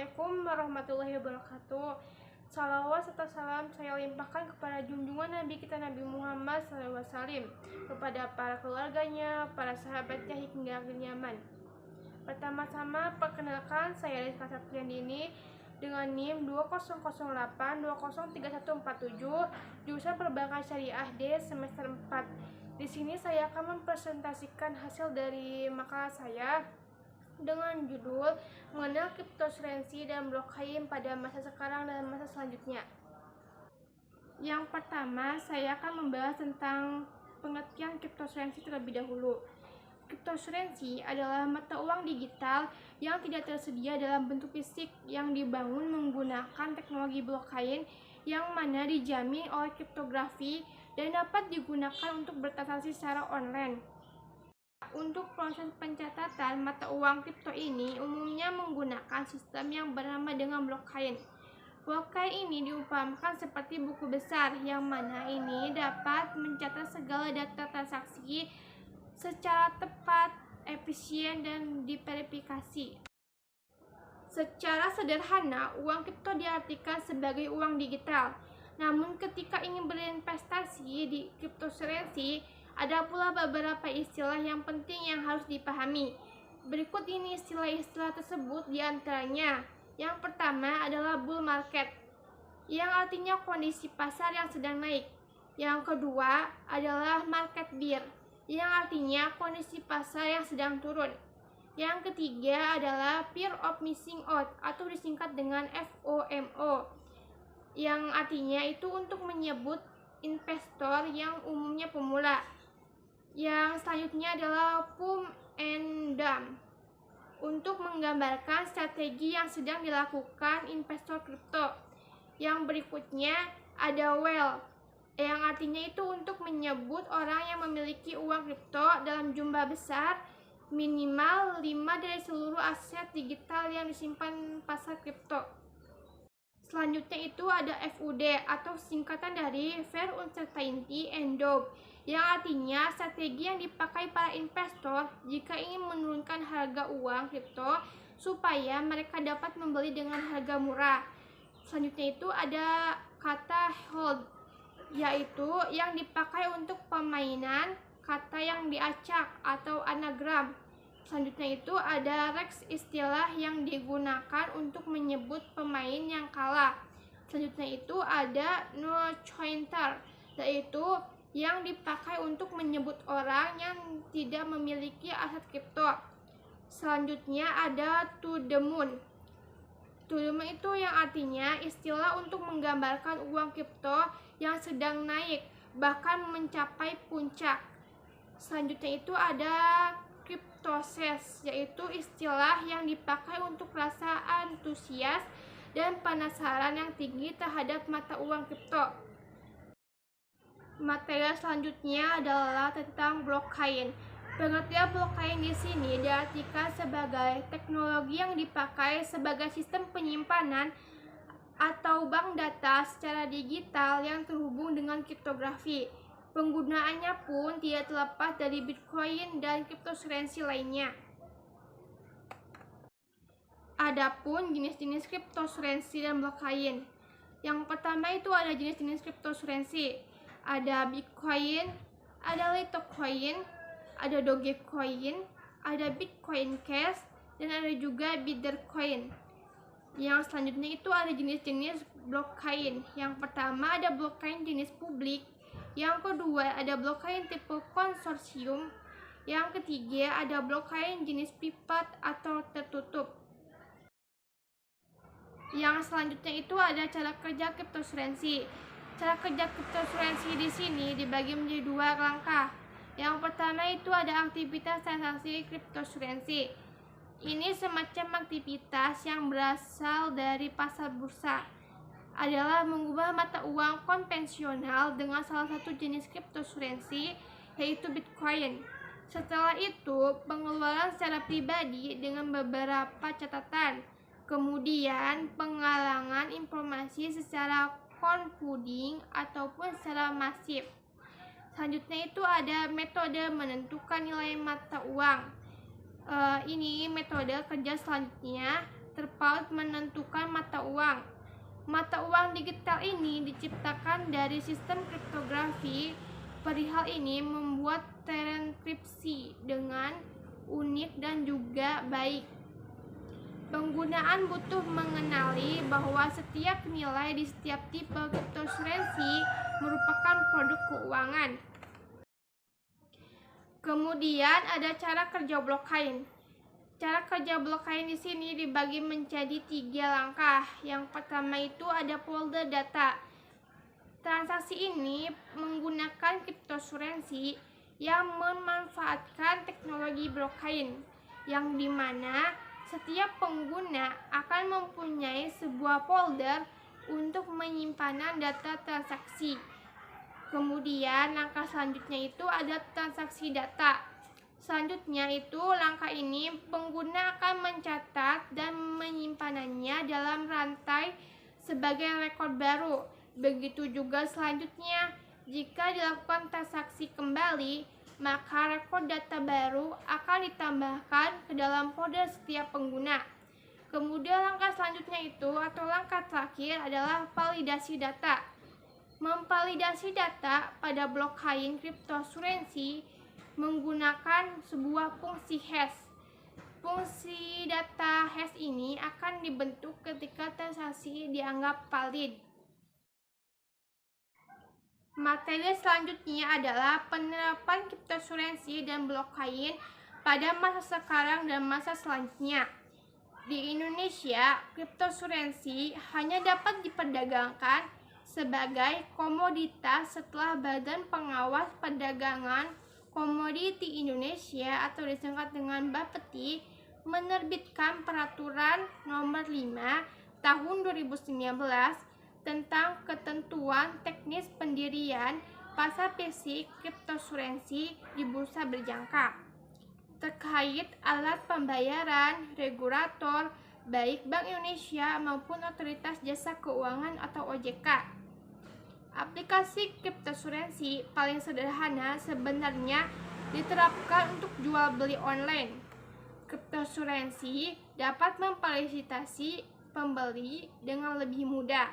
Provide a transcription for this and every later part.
Assalamualaikum warahmatullahi wabarakatuh. Salawat serta salam saya limpahkan kepada junjungan Nabi kita Nabi Muhammad SAW, kepada para keluarganya, para sahabatnya hingga akhir zaman. Pertama-tama perkenalkan saya Rizka Satriandini dengan NIM 2008203147 jurusan Perbankan Syariah D semester 4. Di sini saya akan mempresentasikan hasil dari makalah saya dengan judul mengenal kriptocurrency dan blockchain pada masa sekarang dan masa selanjutnya. Yang pertama, saya akan membahas tentang pengertian kriptocurrency terlebih dahulu. Kriptocurrency adalah mata uang digital yang tidak tersedia dalam bentuk fisik yang dibangun menggunakan teknologi blockchain yang mana dijamin oleh kriptografi dan dapat digunakan untuk bertransaksi secara online. Untuk proses pencatatan mata uang kripto ini umumnya menggunakan sistem yang bernama dengan blockchain. Blockchain ini diumpamakan seperti buku besar yang mana ini dapat mencatat segala data transaksi secara tepat, efisien, dan diverifikasi. Secara sederhana, uang kripto diartikan sebagai uang digital. Namun ketika ingin berinvestasi di kriptocurrency, ada pula beberapa istilah yang penting yang harus dipahami. Berikut ini istilah-istilah tersebut diantaranya. Yang pertama adalah bull market, yang artinya kondisi pasar yang sedang naik. Yang kedua adalah market bear, yang artinya kondisi pasar yang sedang turun. Yang ketiga adalah fear of missing out atau disingkat dengan FOMO, yang artinya itu untuk menyebut investor yang umumnya pemula. Yang selanjutnya adalah pump and dump, untuk menggambarkan strategi yang sedang dilakukan investor kripto. Yang berikutnya ada whale, yang artinya itu untuk menyebut orang yang memiliki uang kripto dalam jumlah besar, minimal 5 dari seluruh aset digital yang disimpan pasar kripto. Selanjutnya itu ada FUD atau singkatan dari Fair Uncertainty and Doubt, yang artinya strategi yang dipakai para investor jika ingin menurunkan harga uang kripto supaya mereka dapat membeli dengan harga murah. Selanjutnya itu ada kata hold, yaitu yang dipakai untuk pemainan kata yang diacak atau anagram. Selanjutnya itu ada rex, istilah yang digunakan untuk menyebut pemain yang kalah. Selanjutnya itu ada no chointer, yaitu yang dipakai untuk menyebut orang yang tidak memiliki aset kripto. Selanjutnya ada to the moon. To the moon itu yang artinya istilah untuk menggambarkan uang kripto yang sedang naik, bahkan mencapai puncak. Selanjutnya itu ada cryptocess, yaitu istilah yang dipakai untuk rasa antusias dan penasaran yang tinggi terhadap mata uang kripto. Materi selanjutnya adalah tentang blockchain. Pengertian blockchain di sini diartikan sebagai teknologi yang dipakai sebagai sistem penyimpanan atau bank data secara digital yang terhubung dengan kriptografi. Penggunaannya pun tidak terlepas dari Bitcoin dan kriptocurrency lainnya. Adapun jenis-jenis kriptocurrency dan blockchain. Yang pertama itu ada jenis-jenis kriptocurrency. Ada Bitcoin, ada Litecoin, ada Dogecoin, ada Bitcoin Cash, dan ada juga Bitcoin. Yang selanjutnya itu ada jenis-jenis blockchain. Yang pertama ada blockchain jenis publik. Yang kedua ada blockchain tipe konsorsium. Yang ketiga ada blockchain jenis private atau tertutup. Yang selanjutnya itu ada cara kerja kriptocurrency. Cara kerja kriptocurrency di sini dibagi menjadi dua langkah. Yang pertama itu ada aktivitas transaksi kriptocurrency. Ini semacam aktivitas yang berasal dari pasar bursa, adalah mengubah mata uang konvensional dengan salah satu jenis kriptocurrency, yaitu Bitcoin. Setelah itu, pengeluaran secara pribadi dengan beberapa catatan. Kemudian, penggalangan informasi secara crowdfunding ataupun secara masif. Selanjutnya itu ada metode menentukan nilai mata uang. Ini metode kerja selanjutnya terpaut menentukan mata uang. Mata uang digital ini diciptakan dari sistem kriptografi. Perihal ini membuat terenkripsi dengan unik dan juga baik. Penggunaan butuh mengenali bahwa setiap nilai di setiap tipe kriptosurensi merupakan produk keuangan. Kemudian ada cara kerja blockchain. Cara kerja blockchain di sini dibagi menjadi 3 langkah. Yang pertama itu ada folder data. Transaksi ini menggunakan kriptosurensi yang memanfaatkan teknologi blockchain, yang dimana setiap pengguna akan mempunyai sebuah folder untuk penyimpanan data transaksi. Kemudian langkah selanjutnya itu ada transaksi data. Selanjutnya itu langkah ini pengguna akan mencatat dan menyimpanannya dalam rantai sebagai rekor baru. Begitu juga selanjutnya, jika dilakukan transaksi kembali, maka rekor data baru akan ditambahkan ke dalam folder setiap pengguna. Kemudian langkah selanjutnya itu atau langkah terakhir adalah validasi data. Memvalidasi data pada blockchain kriptosurensi menggunakan sebuah fungsi hash. Fungsi data hash ini akan dibentuk ketika transaksi dianggap valid. Materi selanjutnya adalah penerapan kriptosurensi dan blockchain pada masa sekarang dan masa selanjutnya. Di Indonesia, kriptosurensi hanya dapat diperdagangkan sebagai komoditas setelah Badan Pengawas Perdagangan Komoditi Indonesia atau disingkat dengan Bapeti menerbitkan Peraturan Nomor 5 Tahun 2019 tentang ketentuan teknis pendirian pasar fisik kriptosurensi di bursa berjangka terkait alat pembayaran regulator baik Bank Indonesia maupun Otoritas Jasa Keuangan atau OJK. Aplikasi kriptosurensi paling sederhana sebenarnya diterapkan untuk jual beli online. Kriptosurensi dapat memfasilitasi pembeli dengan lebih mudah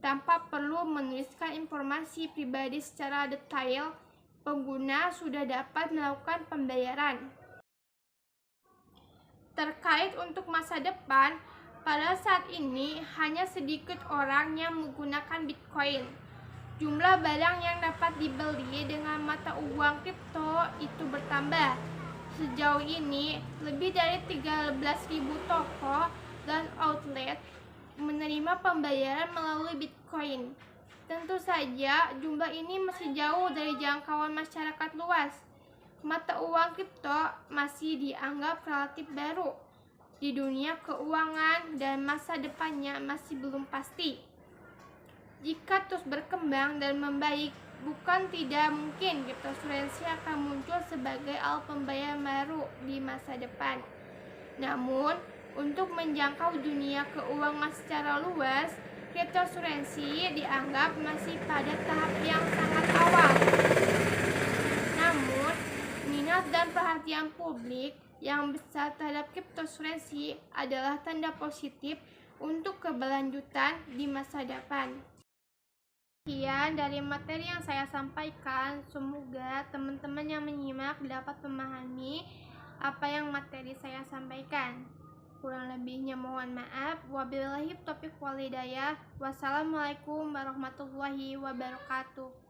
tanpa perlu menuliskan informasi pribadi secara detail. Pengguna sudah dapat melakukan pembayaran. Terkait untuk masa depan, pada saat ini hanya sedikit orang yang menggunakan Bitcoin. Jumlah barang yang dapat dibeli dengan mata uang kripto itu bertambah. Sejauh ini, lebih dari 13.000 toko dan outlet menerima pembayaran melalui Bitcoin. Tentu saja, jumlah ini masih jauh dari jangkauan masyarakat luas. Mata uang kripto masih dianggap relatif baru di dunia keuangan dan masa depannya masih belum pasti. Jika terus berkembang dan membaik, bukan tidak mungkin kriptosurensi akan muncul sebagai alat pembayaran baru di masa depan. Namun, untuk menjangkau dunia keuangan secara luas, kriptosurensi dianggap masih pada tahap yang sangat awal. Namun, minat dan perhatian publik yang besar terhadap kriptosurensi adalah tanda positif untuk keberlanjutan di masa depan. Sekian dari materi yang saya sampaikan. Semoga teman-teman yang menyimak dapat memahami apa yang materi saya sampaikan. Kurang lebihnya mohon maaf. Wabillahi taufiq wal hidayah. Wassalamualaikum warahmatullahi wabarakatuh.